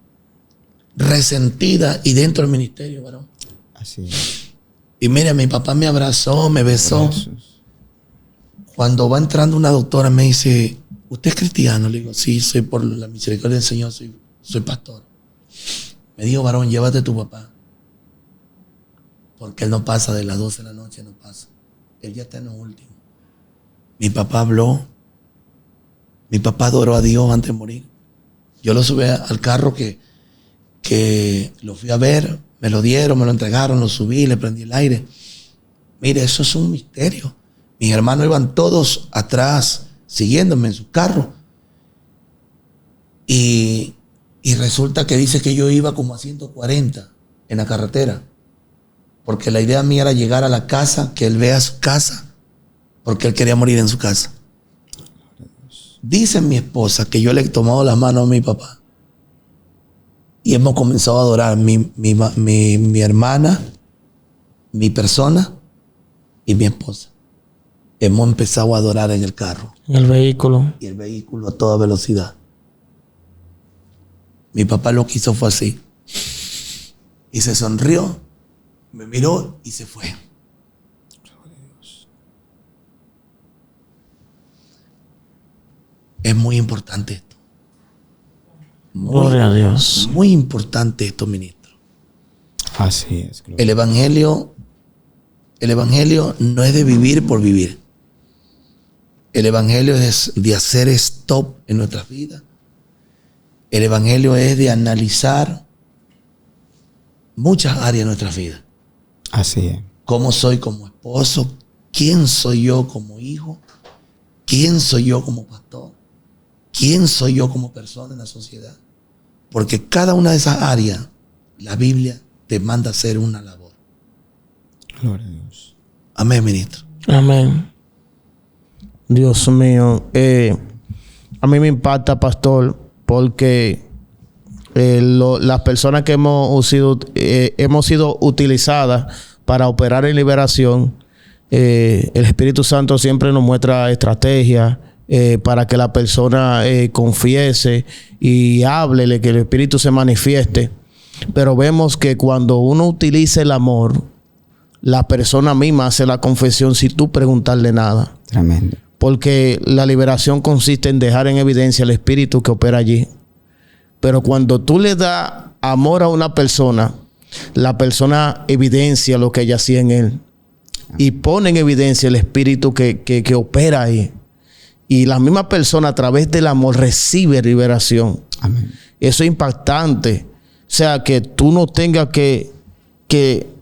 resentida y dentro del ministerio, varón. Así es. Y mira, mi papá me abrazó, me besó. Gloria a Jesús. Cuando va entrando una doctora me dice, ¿usted es cristiano? Le digo, sí, soy por la misericordia del Señor, soy pastor. Me dijo, varón, llévate a tu papá. Porque él no pasa de las 12 de la noche, no pasa. Él ya está en lo último. Mi papá habló. Mi papá adoró a Dios antes de morir. Yo lo subí al carro que lo fui a ver, me lo dieron, me lo entregaron, lo subí, le prendí el aire. Mire, eso es un misterio. Mis hermanos iban todos atrás, siguiéndome en su carro. Y Y resulta que dice que yo iba como a 140 en la carretera. Porque la idea mía era llegar a la casa, que él vea su casa, porque él quería morir en su casa. Dice mi esposa que yo le he tomado las manos a mi papá. Y hemos comenzado a adorar mi hermana, mi persona y mi esposa. Hemos empezado a adorar en el carro. En el vehículo. Y el vehículo a toda velocidad. Mi papá lo que hizo fue así. Y se sonrió, me miró y se fue. Es muy importante esto. Gloria a Dios. Muy importante esto, ministro. Así es. El evangelio no es de vivir por vivir. El evangelio es de hacer stop en nuestras vidas. El evangelio es de analizar muchas áreas de nuestras vidas. Así es. ¿Cómo soy como esposo? ¿Quién soy yo como hijo? ¿Quién soy yo como pastor? ¿Quién soy yo como persona en la sociedad? Porque cada una de esas áreas, la Biblia te manda a hacer una labor. Gloria a Dios. Amén, ministro. Amén. Dios mío. A mí me impacta, pastor, porque las personas que hemos sido utilizadas para operar en liberación, el Espíritu Santo siempre nos muestra estrategias para que la persona confiese y hable, que el Espíritu se manifieste. Pero vemos que cuando uno utiliza el amor, la persona misma hace la confesión sin tú preguntarle nada. Tremendo. Porque la liberación consiste en dejar en evidencia el espíritu que opera allí. Pero cuando tú le das amor a una persona, la persona evidencia lo que ella hacía en él. Y pone en evidencia el espíritu que opera ahí. Y la misma persona a través del amor recibe liberación. Amén. Eso es impactante. O sea, que tú no tengas que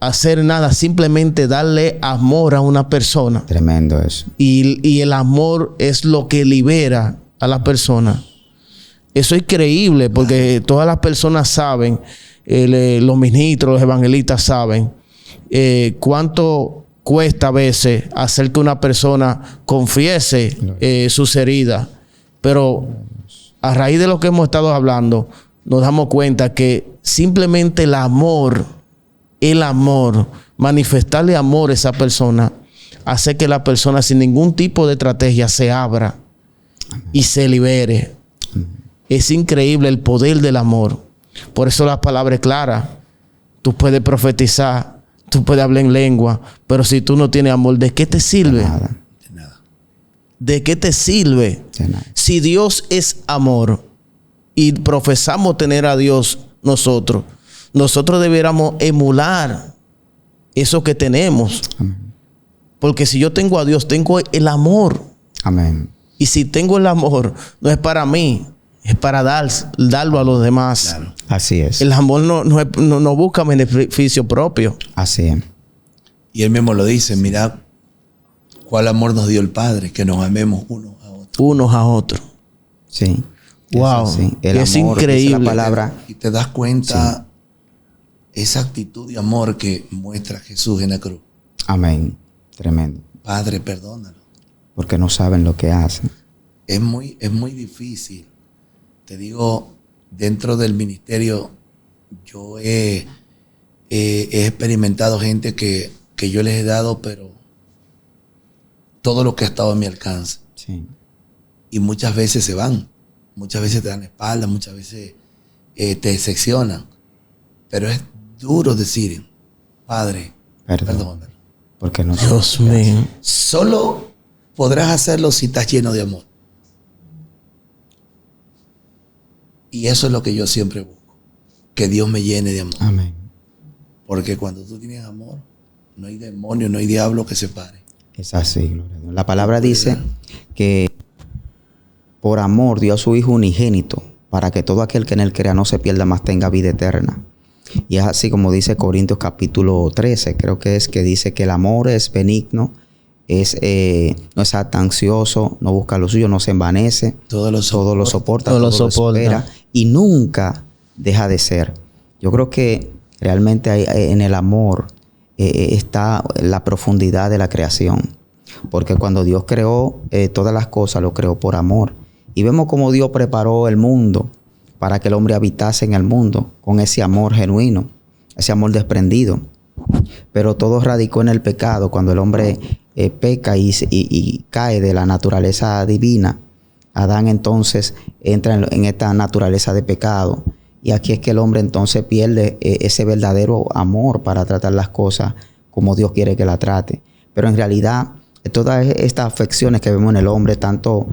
hacer nada, simplemente darle amor a una persona. Tremendo eso. Y el amor es lo que libera a la persona. Eso es increíble porque todas las personas saben, los ministros, los evangelistas saben cuánto cuesta a veces hacer que una persona confiese sus heridas. Pero a raíz de lo que hemos estado hablando, nos damos cuenta que simplemente el amor, manifestarle amor a esa persona, hace que la persona sin ningún tipo de estrategia se abra y se libere. Es increíble el poder del amor. Por eso la palabra es clara. Tú puedes profetizar, tú puedes hablar en lengua, pero si tú no tienes amor, ¿de qué te sirve? De nada. De nada. ¿De qué te sirve? De nada. Si Dios es amor y profesamos tener a Dios nosotros debiéramos emular eso que tenemos. Amén. Porque si yo tengo a Dios, tengo el amor. Amén. Y si tengo el amor, no es para mí, es para darlo a los demás. Claro. Así es. El amor no busca beneficio propio. Así es. Y él mismo lo dice, mira cuál amor nos dio el Padre, que nos amemos unos a otros. Sí. Wow. Sí. El Es amor, increíble. dice la palabra. Y te das cuenta esa actitud de amor que muestra Jesús en la cruz. Amén. Tremendo. Padre, perdónalo. Porque no saben lo que hacen. Es muy difícil. Te digo, dentro del ministerio, yo he experimentado gente que yo les he dado, pero todo lo que ha estado a mi alcance. Sí. Y muchas veces se van. Muchas veces te dan espalda, muchas veces te decepcionan. Pero es duro decir, Padre, perdónalo. Porque no Dios mío. Solo podrás hacerlo si estás lleno de amor. Y eso es lo que yo siempre busco. Que Dios me llene de amor. Amén. Porque cuando tú tienes amor, no hay demonio, no hay diablo que se pare. Es así, gloria a Dios. La palabra dice que por amor dio a su Hijo unigénito para que todo aquel que en él crea no se pierda, mas tenga vida eterna. Y es así como dice Corintios capítulo 13, creo que es, que dice que el amor es benigno, no es ansioso, no busca lo suyo, no se envanece, Todo lo todo lo soporta, Todo lo todo lo soporta. espera y nunca deja de ser. Yo creo que realmente en el amor está la profundidad de la creación. Porque cuando Dios creó todas las cosas, lo creó por amor. Y vemos cómo Dios preparó el mundo para que el hombre habitase en el mundo con ese amor genuino, ese amor desprendido. Pero todo radicó en el pecado. Cuando el hombre peca y cae de la naturaleza divina, Adán entonces entra en esta naturaleza de pecado. Y aquí es que el hombre entonces pierde ese verdadero amor para tratar las cosas como Dios quiere que la trate. Pero en realidad, todas estas afecciones que vemos en el hombre, tanto,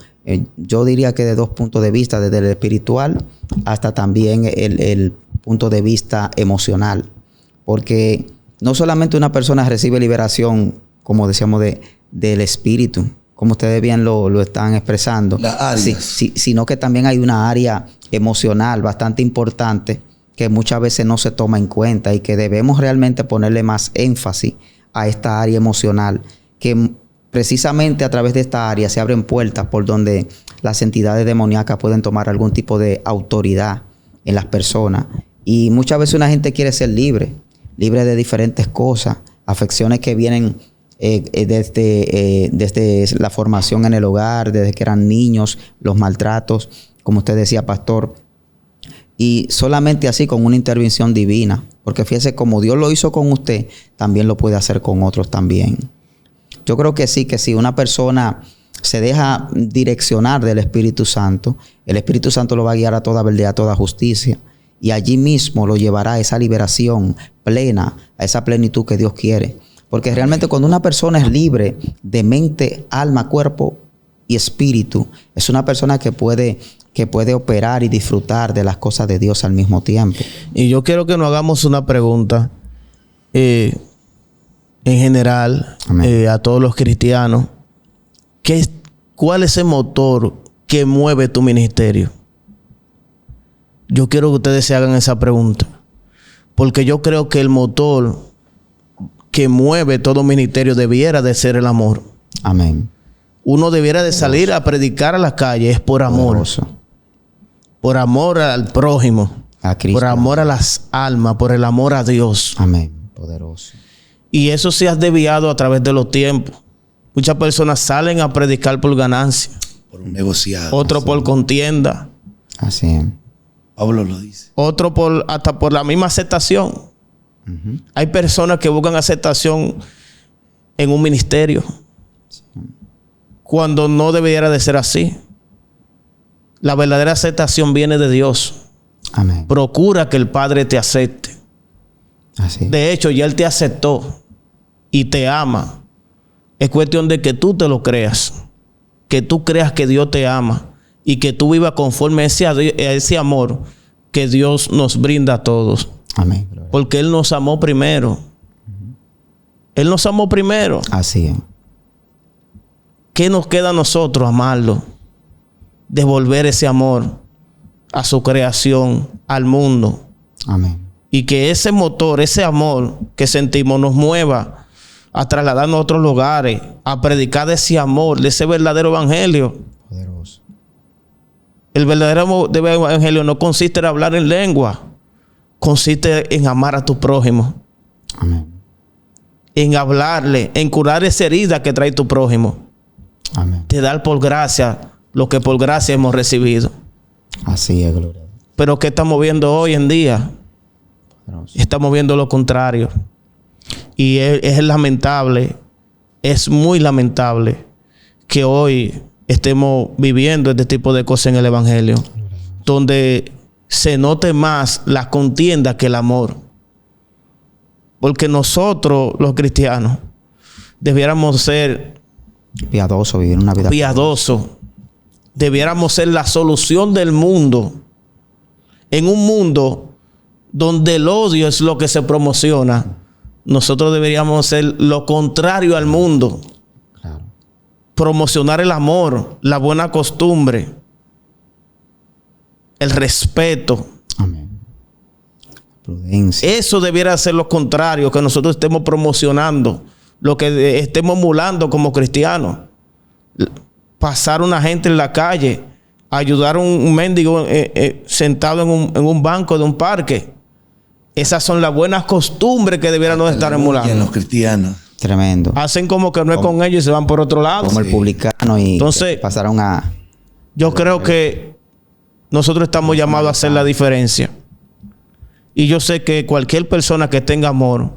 yo diría que de dos puntos de vista, desde el espiritual hasta también el punto de vista emocional. Porque no solamente una persona recibe liberación, como decíamos, del espíritu, como ustedes bien lo están expresando, sino que también hay una área emocional bastante importante que muchas veces no se toma en cuenta y que debemos realmente ponerle más énfasis a esta área emocional, que precisamente a través de esta área se abren puertas por donde las entidades demoníacas pueden tomar algún tipo de autoridad en las personas. Y muchas veces una gente quiere ser libre de diferentes cosas, afecciones que vienen desde la formación en el hogar, desde que eran niños, los maltratos, como usted decía, pastor. Y solamente así, con una intervención divina. Porque fíjese, como Dios lo hizo con usted, también lo puede hacer con otros también. Yo creo que sí, que si una persona se deja direccionar del Espíritu Santo, el Espíritu Santo lo va a guiar a toda verdad, a toda justicia. Y allí mismo lo llevará a esa liberación plena, a esa plenitud que Dios quiere. Porque realmente cuando una persona es libre de mente, alma, cuerpo y espíritu, es una persona que puede operar y disfrutar de las cosas de Dios al mismo tiempo. Y yo quiero que nos hagamos una pregunta en general a todos los cristianos. ¿Cuál es el motor que mueve tu ministerio? Yo quiero que ustedes se hagan esa pregunta. Porque yo creo que el motor que mueve todo ministerio debiera de ser el amor. Amén. Uno debiera de salir a predicar a las calles por amor. Poderoso. Por amor al prójimo. A Cristo. Por amor a las almas. Por el amor a Dios. Amén. Poderoso. Y eso se ha desviado a través de los tiempos. Muchas personas salen a predicar por ganancia. Por un negociado. Otro por contienda. Así es. Pablo lo dice. Otro hasta por la misma aceptación. Uh-huh. Hay personas que buscan aceptación en un ministerio. Sí. Cuando no debiera de ser así. La verdadera aceptación viene de Dios. Amén. Procura que el Padre te acepte. Así. De hecho, ya Él te aceptó y te ama. Es cuestión de que tú te lo creas. Que tú creas que Dios te ama. Y que tú vivas conforme a ese amor que Dios nos brinda a todos. Amén. Porque Él nos amó primero. Uh-huh. Él nos amó primero. Así es. ¿Qué nos queda a nosotros? Amarlo. Devolver ese amor a su creación, al mundo. Amén. Y que ese motor, ese amor que sentimos nos mueva a trasladarnos a otros lugares, a predicar de ese amor, de ese verdadero evangelio. Poderoso. El verdadero evangelio no consiste en hablar en lengua. Consiste en amar a tu prójimo. Amén. En hablarle, en curar esa herida que trae tu prójimo. Amén. De dar por gracia lo que por gracia hemos recibido. Así es, gloria. Pero ¿qué estamos viendo hoy en día? Poderoso. Estamos viendo lo contrario. Y es lamentable, es muy lamentable que hoy estemos viviendo este tipo de cosas en el evangelio. Donde se note más la contienda que el amor. Porque nosotros, los cristianos, debiéramos ser piadosos, vivir una vida piadosos. Debiéramos ser la solución del mundo. En un mundo donde el odio es lo que se promociona, nosotros deberíamos ser lo contrario al mundo. Claro. Promocionar el amor, la buena costumbre, el respeto. Amén. Prudencia. Eso debiera ser lo contrario, que nosotros estemos promocionando, lo que estemos emulando como cristianos. Pasar una gente en la calle ayudar a un mendigo sentado en un banco de un parque. Esas son las buenas costumbres que debiéramos estar emulando. En los cristianos. Tremendo. Hacen como que no es con ellos y se van por otro lado. Como el publicano y entonces, pasaron a... Yo creo que nosotros estamos llamados a hacer la diferencia. Y yo sé que cualquier persona que tenga amor,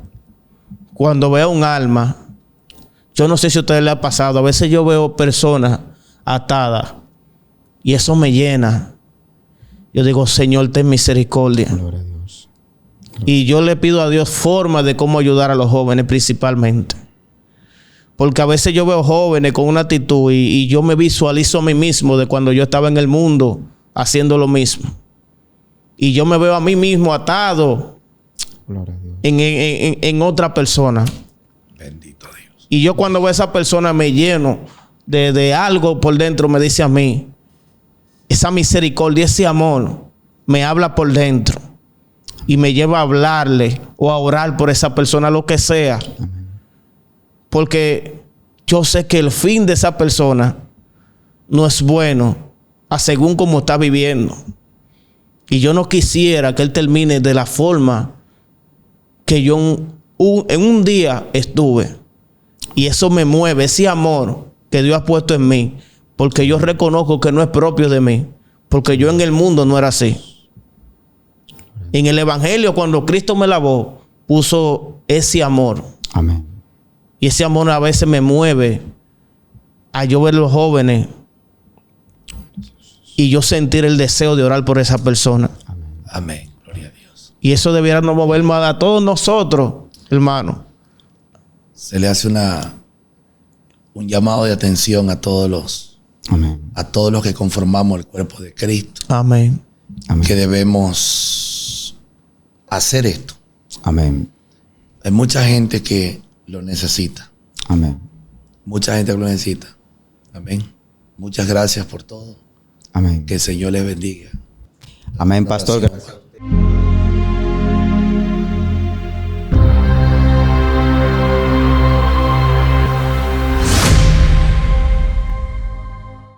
cuando vea un alma, yo no sé si a ustedes les ha pasado, a veces yo veo personas atadas y eso me llena. Yo digo, Señor, ten misericordia. Gloria a Dios. Y yo le pido a Dios formas de cómo ayudar a los jóvenes principalmente. Porque a veces yo veo jóvenes con una actitud y yo me visualizo a mí mismo de cuando yo estaba en el mundo haciendo lo mismo. Y yo me veo a mí mismo atado en otra persona. Bendito Dios. Y yo cuando veo a esa persona me lleno de algo por dentro, me dice a mí, esa misericordia, ese amor, me habla por dentro. Y me lleva a hablarle o a orar por esa persona, lo que sea. Porque yo sé que el fin de esa persona no es bueno, a según como está viviendo. Y yo no quisiera que él termine de la forma que yo en un día estuve. Y eso me mueve, ese amor que Dios ha puesto en mí. Porque yo reconozco que no es propio de mí. Porque yo en el mundo no era así. En el evangelio, cuando Cristo me lavó, puso ese amor. Amén. Y ese amor a veces me mueve a yo ver a los jóvenes y yo sentir el deseo de orar por esa persona. Amén. Gloria a Dios. Y eso debiera nos mover más a todos nosotros, hermanos. Se le hace un llamado de atención a todos los que conformamos el cuerpo de Cristo. Amén. Que debemos hacer esto. Amén. Hay mucha gente que lo necesita. Amén. Mucha gente que lo necesita. Amén. Muchas gracias por todo. Amén. Que el Señor les bendiga. Amén, pastor. Gracias.